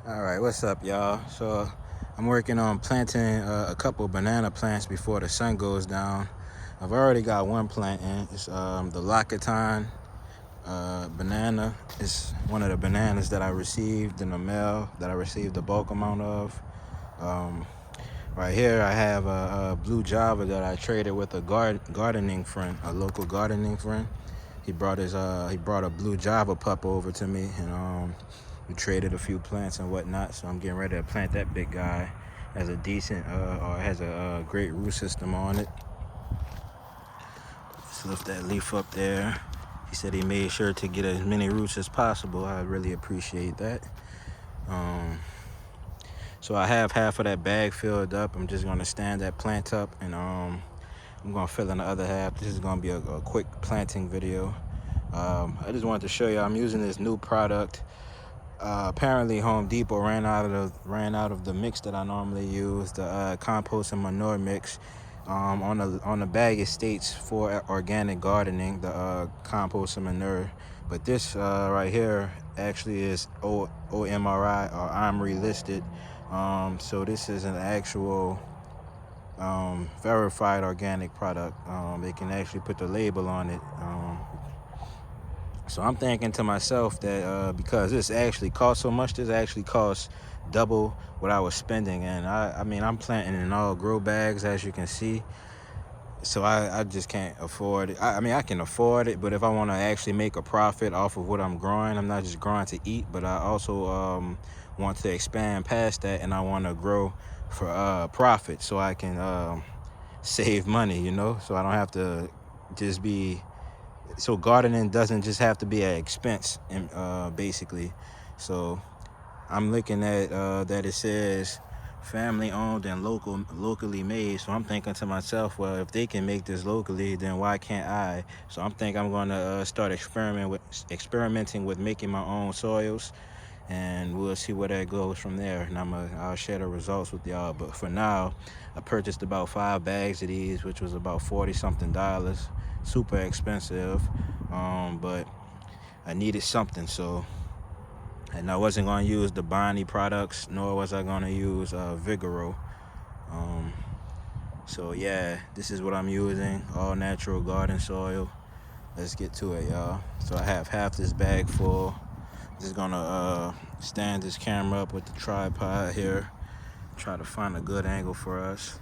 All right, what's up, y'all? So I'm working on planting a couple banana plants before the sun goes down. I've already got one plant in. It's the Lacatan banana. It's one of the bananas that I received in the mail that I received the bulk amount of. Um, right here, I have a blue Java that I traded with a gardening friend, a local gardening friend. He brought a blue Java pup over to me, and we traded a few plants and whatnot. So I'm getting ready to plant that big guy. Has a decent or has a great root system on it. Just lift that leaf up there. He said he made sure to get as many roots as possible. I really appreciate that. So I have half of that bag filled up. I'm just gonna stand that plant up, and I'm gonna fill in the other half. This is gonna be a quick planting video. I just wanted to show you I'm using this new product. Apparently Home Depot ran out of the mix that I normally use, the compost and manure mix. On the bag it states for organic gardening, the compost and manure, but this right here actually is OMRI or OMRI listed. So this is an actual verified organic product. They can actually put the label on it. So I'm thinking to myself that because this actually costs so much, this actually costs double what I was spending. And I mean, I'm planting in all grow bags, as you can see. So I just can't afford it. I mean, I can afford it, but if I want to actually make a profit off of what I'm growing, I'm not just growing to eat, but I also want to expand past that, and I want to grow for profit so I can save money, so I don't have to just be so gardening doesn't just have to be an expense, basically. So I'm looking at that it says family owned and locally made. So I'm thinking to myself, well, if they can make this locally, then why can't I? So I'm thinking I'm going to start experimenting with making my own soils, and we'll see where that goes from there. And I'll share the results with y'all. But for now, I purchased about 5 bags of these, which was about $40-something. Super expensive, but I needed something. And I wasn't going to use the Bonnie products, nor was I going to use Vigoro. So yeah, this is what I'm using, all natural garden soil. Let's get to it, y'all. So I have half this bag full. Just gonna stand this camera up with the tripod here, try to find a good angle for us.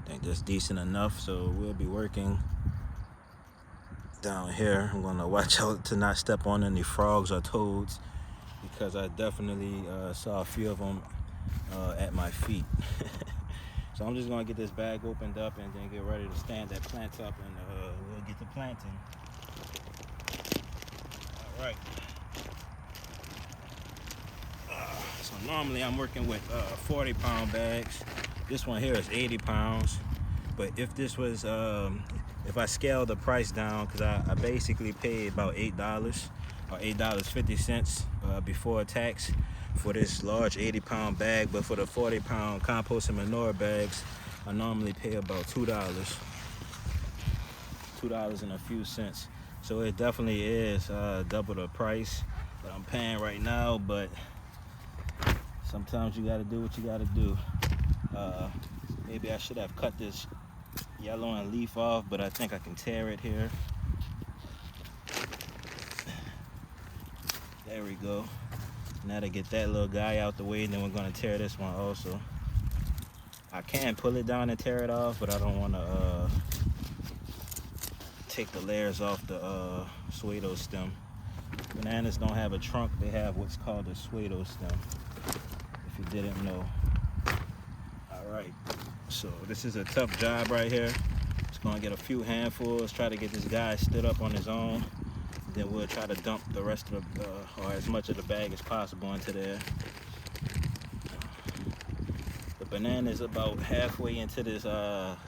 I think that's decent enough, so we'll be working down here. I'm gonna watch out to not step on any frogs or toads, because I definitely saw a few of them at my feet. So I'm just gonna get this bag opened up and then get ready to stand that plant up, and we'll get to planting. All right. So normally I'm working with 40-pound bags. This one here is 80 pounds. But if this was, if I scale the price down, because I basically paid about $8 or $8.50 before tax for this large 80-pound bag. But for the 40-pound compost and manure bags, I normally pay about $2 and a few cents. So it definitely is double the price that I'm paying right now. But sometimes you gotta do what you gotta do. Maybe I should have cut this yellow and leaf off, but I think I can tear it here. There we go. Now to get that little guy out the way, and then we're gonna tear this one also. I can pull it down and tear it off, but I don't wanna take the layers off the pseudo stem. Bananas don't have a trunk, they have what's called a pseudo stem, if you didn't know. All right, so this is a tough job right here. Just gonna get a few handfuls, try to get this guy stood up on his own. Then we'll try to dump the rest of the, or as much of the bag as possible into there. The banana is about halfway into this,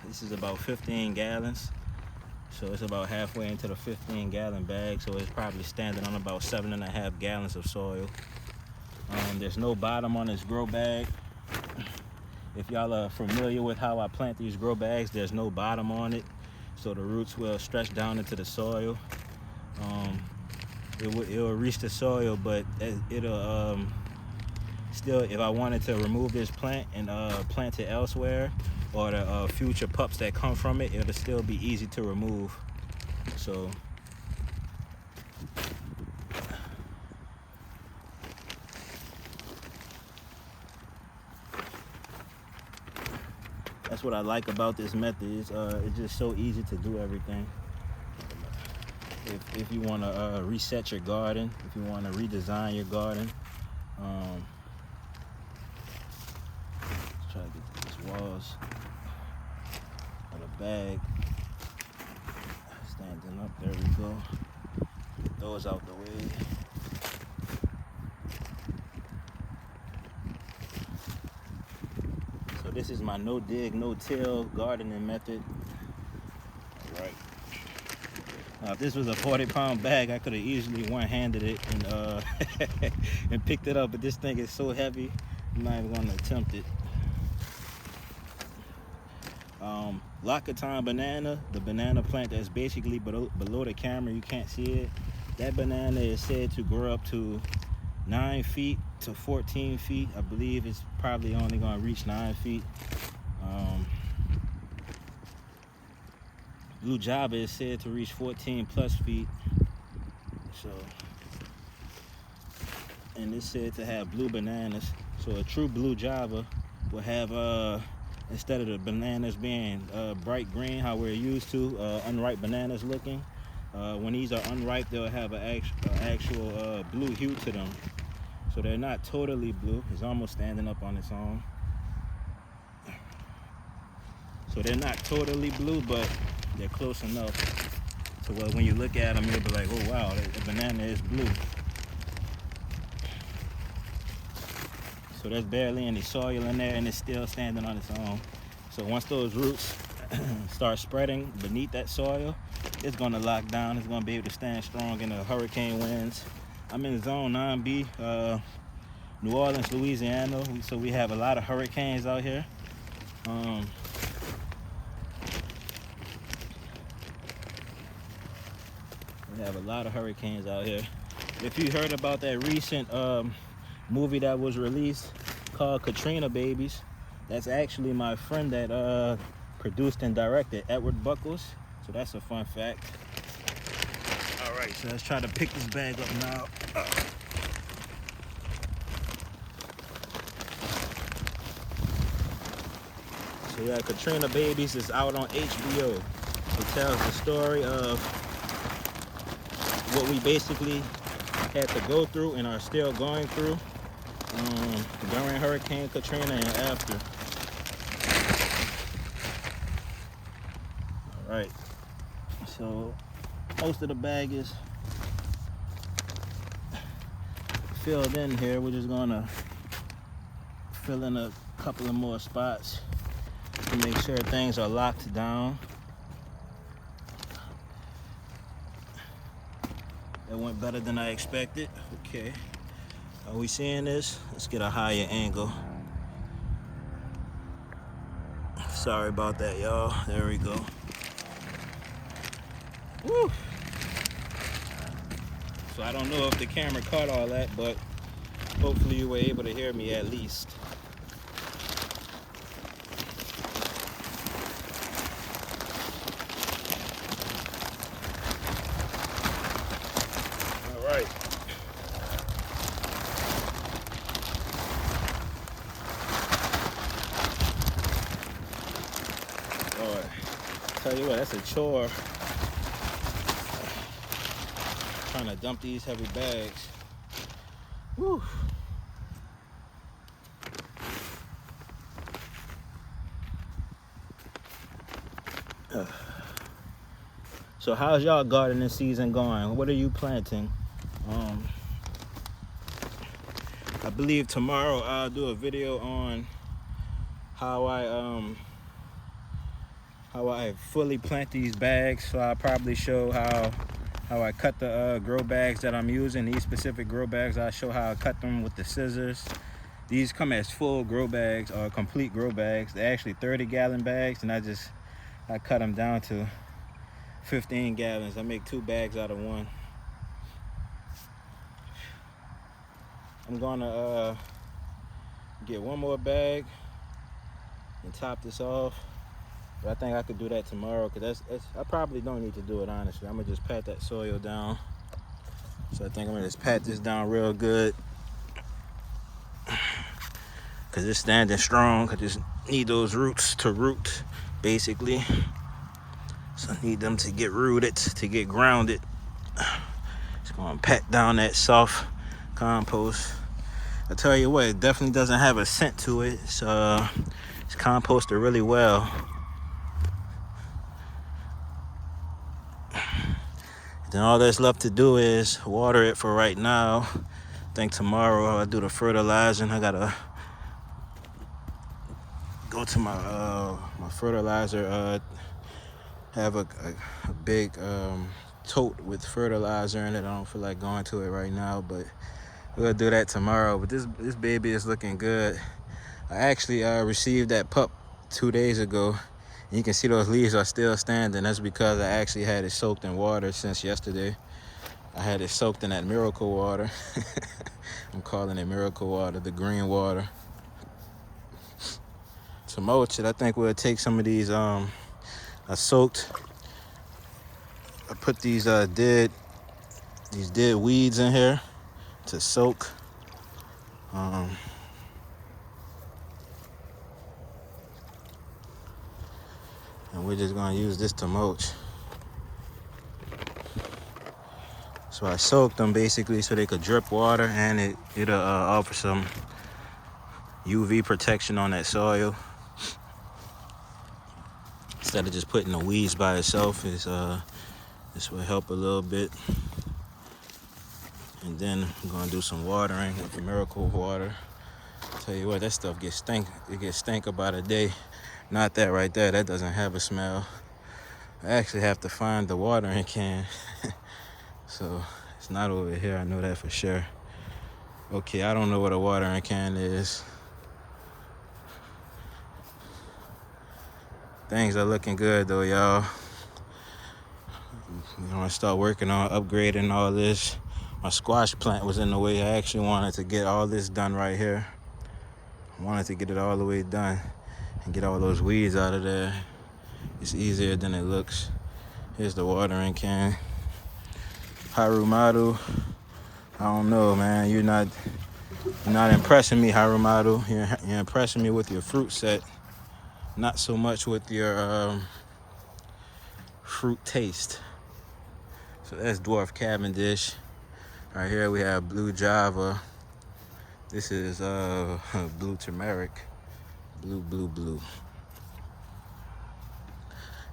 this is about 15 gallons. So it's about halfway into the 15-gallon bag, so it's probably standing on about 7.5 gallons of soil. There's no bottom on this grow bag. If y'all are familiar with how I plant these grow bags, there's no bottom on it. so the roots will stretch down into the soil. It'll reach the soil, but it'll still, if I wanted to remove this plant and plant it elsewhere, or the future pups that come from it, it'll still be easy to remove. So that's what I like about this method. It's just so easy to do everything. If you want to reset your garden, if you want to redesign your garden, let's try to get to these walls of the bag. Standing up, there we go. Get those out the way. So this is my no dig, no till gardening method. All right. Now, if this was a 40-pound bag, I could have easily one-handed it and and picked it up, but this thing is so heavy, I'm not even gonna attempt it. Lackaton banana, the banana plant that's basically below the camera, you can't see it. That banana is said to grow up to 9 feet to 14 feet. I believe it's probably only gonna reach 9 feet. Blue Java is said to reach 14 plus feet. So, and it's said to have blue bananas. So a true Blue Java will have, instead of the bananas being bright green, how we're used to, unripe bananas looking, when these are unripe, they'll have an actual blue hue to them. So they're not totally blue. It's almost standing up on its own. So they're not totally blue, but they're close enough to where when you look at them, you'll be like, oh wow, the banana is blue. So there's barely any soil in there, and it's still standing on its own. So once those roots start spreading beneath that soil, it's gonna lock down. It's gonna be able to stand strong in the hurricane winds. I'm in zone 9B, New Orleans, Louisiana. So we have a lot of hurricanes out here. We have a lot of hurricanes out here. If you heard about that recent movie that was released called Katrina Babies, that's actually my friend that produced and directed, Edward Buckles. So that's a fun fact. All right, so let's try to pick this bag up now. So yeah, Katrina Babies is out on HBO. It tells the story of what we basically had to go through and are still going through during Hurricane Katrina and after. All right, so most of the bag is filled in here. We're just gonna fill in a couple of more spots to make sure things are locked down. It went better than I expected. Okay, are we seeing this? Let's get a higher angle. Sorry about that, y'all. There we go. Woo! So I don't know if the camera caught all that, but hopefully you were able to hear me at least. All right. All right. Tell you what, that's a chore. Trying to dump these heavy bags. Woo. So how's y'all gardening season going? What are you planting? I believe tomorrow I'll do a video on how I fully plant these bags. So I'll probably show how I cut the grow bags that I'm using. These specific grow bags, I'll show how I cut them with the scissors. These come as full grow bags or complete grow bags. They're actually 30-gallon bags, and I cut them down to 15 gallons. I make 2 bags out of one. I'm gonna get one more bag and top this off. But I think I could do that tomorrow, because I probably don't need to do it, honestly. I'm gonna just pat that soil down. So I think I'm gonna just pat this down real good, because it's standing strong. I just need those roots to root, basically. So I need them to get rooted, to get grounded. Just gonna pat down that soft compost. I tell you what, it definitely doesn't have a scent to it. It's composted really well. Then all that's left to do is water it for right now. I think tomorrow I'll do the fertilizing. I gotta go to my my fertilizer. Have a big tote with fertilizer in it. I don't feel like going to it right now, but we'll do that tomorrow. But this baby is looking good. I actually received that pup 2 days ago. And you can see those leaves are still standing. That's because I actually had it soaked in water since yesterday. I had it soaked in that miracle water. I'm calling it miracle water, the green water. To mulch it, I think we'll take some of these I put these dead weeds in here to soak. And we're just gonna use this to mulch. So I soaked them basically so they could drip water, and it'll offer some UV protection on that soil. Instead of just putting the weeds by itself, this will help a little bit. And then I'm gonna do some watering with the miracle water. Tell you what, that stuff gets stink. It gets stink about a day. Not that right there. That doesn't have a smell. I actually have to find the watering can. So it's not over here. I know that for sure. Okay, I don't know what a watering can is. Things are looking good though, y'all. I'm gonna start working on upgrading all this. My squash plant was in the way. I actually wanted to get all this done right here. I wanted to get it all the way done and get all those weeds out of there. It's easier than it looks. Here's the watering can. Harumadu, I don't know, man. You're not impressing me, Harumadu. You're impressing me with your fruit set, not so much with your fruit taste. So that's dwarf Cavendish. Right here we have blue Java. This is blue turmeric. Blue.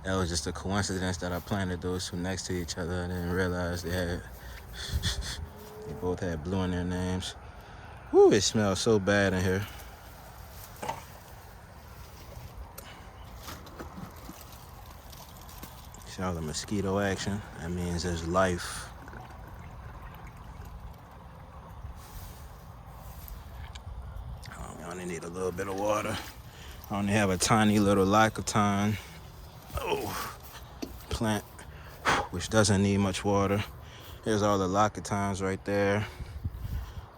That was just a coincidence that I planted those two next to each other. I didn't realize they both had blue in their names. Woo, it smells so bad in here. See all the mosquito action? That means there's life. I only need a little bit of water. I only have a tiny little lycopton plant, which doesn't need much water. Here's all the lycoptons right there.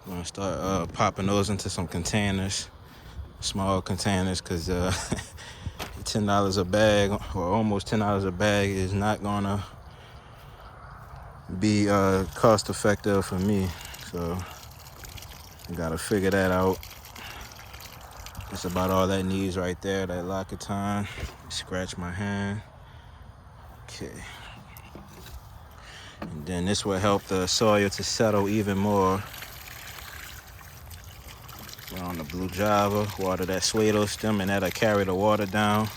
I'm gonna start popping those into some containers, small containers, because $10 a bag, or almost $10 a bag, is not gonna be cost effective for me. So I gotta figure that out. That's about all that needs right there, that lycopton. Scratch my hand. Okay. And then this will help the soil to settle even more. We're on the blue Java, water that Suedo stem, and that'll carry the water down.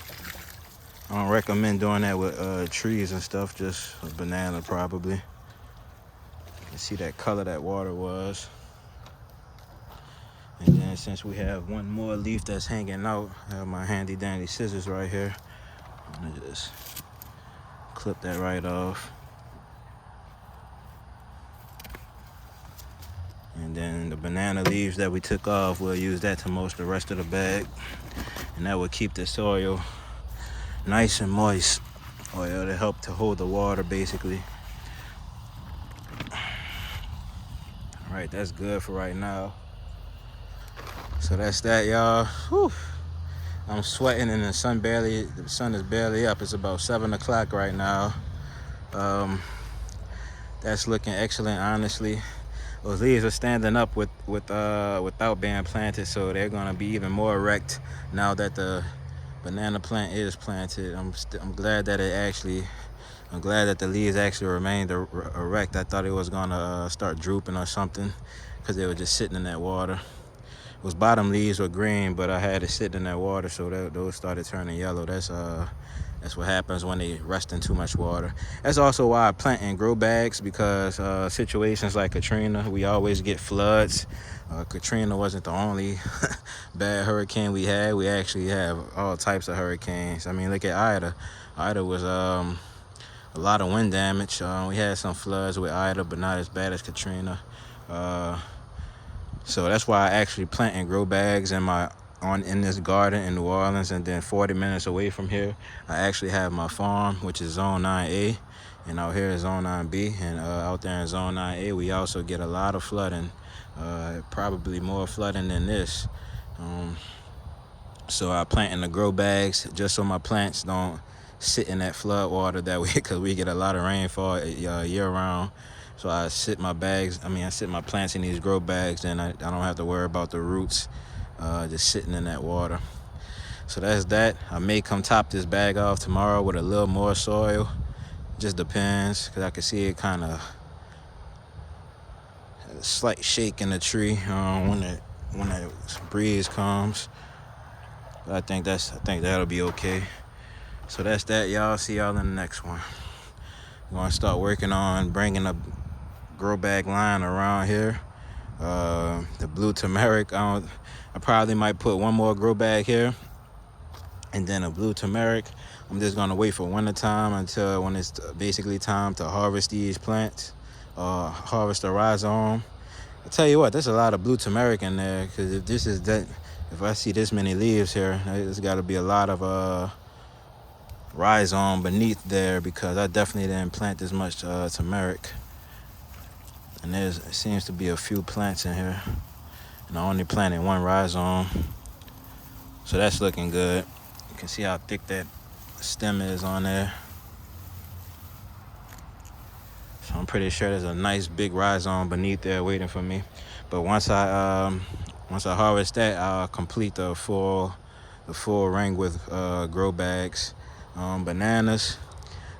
I don't recommend doing that with trees and stuff, just a banana probably. You can see that color that water was. And then since we have one more leaf that's hanging out, I have my handy dandy scissors right here. I'm gonna just clip that right off. And then the banana leaves that we took off, we'll use that to mulch the rest of the bag. And that will keep the soil nice and moist. or it'll help to hold the water basically. All right, that's good for right now. So that's that, y'all. Whew. I'm sweating and the sun is barely up. It's about 7 o'clock right now. That's looking excellent, honestly. Those leaves are standing up without being planted, so they're gonna be even more erect now that the banana plant is planted. I'm glad that I'm glad that the leaves actually remained erect. I thought it was gonna start drooping or something because they were just sitting in that water. Those bottom leaves were green, but I had it sitting in that water, so those started turning yellow. That's what happens when they rest in too much water. That's also why I plant in grow bags, because situations like Katrina, we always get floods. Katrina wasn't the only bad hurricane we had. We actually have all types of hurricanes. I mean, look at Ida. Ida was a lot of wind damage. We had some floods with Ida, but not as bad as Katrina. So that's why I actually plant in grow bags in this garden in New Orleans, and then 40 minutes away from here, I actually have my farm, which is Zone 9A, and out here is Zone 9B, and out there in Zone 9A, we also get a lot of flooding, probably more flooding than this. So I plant in the grow bags just so my plants don't sit in that flood water because we get a lot of rainfall year round. So I sit my plants in these grow bags, and I don't have to worry about the roots just sitting in that water. So that's that. I may come top this bag off tomorrow with a little more soil. Just depends, because I can see it kind of a slight shake in the tree when that breeze comes. But I think that'll be okay. So that's that, y'all. See y'all in the next one. We're gonna start working on bringing a grow bag line around here. The blue turmeric, I probably might put one more grow bag here, and then a blue turmeric. I'm just gonna wait for winter time until when it's basically time to harvest these plants, harvest the rhizome. I tell you what, there's a lot of blue turmeric in there, because if I see this many leaves here, there's got to be a lot of rhizome beneath there, because I definitely didn't plant this much turmeric. And there seems to be a few plants in here, and I only planted one rhizome, so that's looking good. You can see how thick that stem is on there. So I'm pretty sure there's a nice big rhizome beneath there waiting for me. But once I harvest that, I'll complete the full ring with grow bags. Bananas,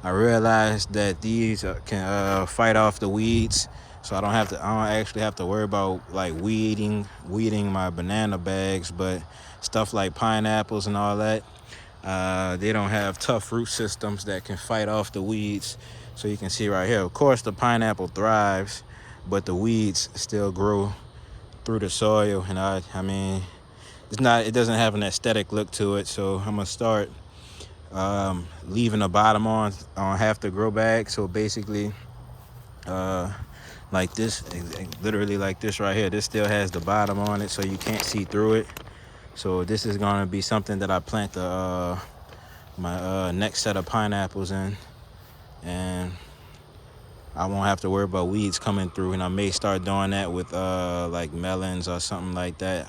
I realized that these can fight off the weeds, so I don't actually have to worry about like weeding my banana bags. But stuff like pineapples and all that, they don't have tough root systems that can fight off the weeds. So you can see right here, of course the pineapple thrives, but the weeds still grow through the soil, and I mean it doesn't have an aesthetic look to it. So I'm gonna start leaving the bottom on half the grow bag. So basically like this, literally like this right here, this still has the bottom on it, so you can't see through it. So this is gonna be something that I plant my next set of pineapples in, and I won't have to worry about weeds coming through. And I may start doing that with like melons or something like that.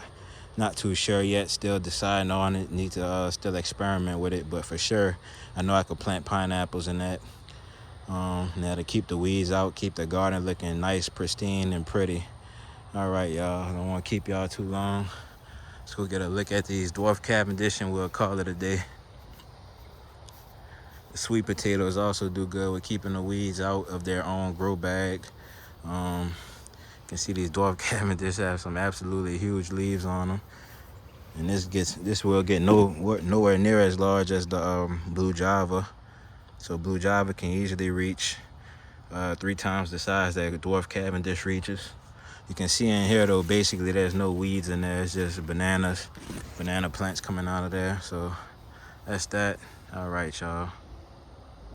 Not too sure yet, still deciding on it. Need to still experiment with it, but for sure I know I could plant pineapples in that. Now to keep the weeds out, keep the garden looking nice, pristine, and pretty. All right, y'all, I don't want to keep y'all too long. Let's go get a look at these dwarf Cavendish, and we'll call it a day. The sweet potatoes also do good with keeping the weeds out of their own grow bag. You can see these dwarf Cavendish have some absolutely huge leaves on them, and this will get nowhere near as large as the blue Java. So blue Java can easily reach 3 times the size that dwarf Cavendish reaches. You can see in here though, basically there's no weeds in there. It's just banana plants coming out of there. So that's that. All right, y'all.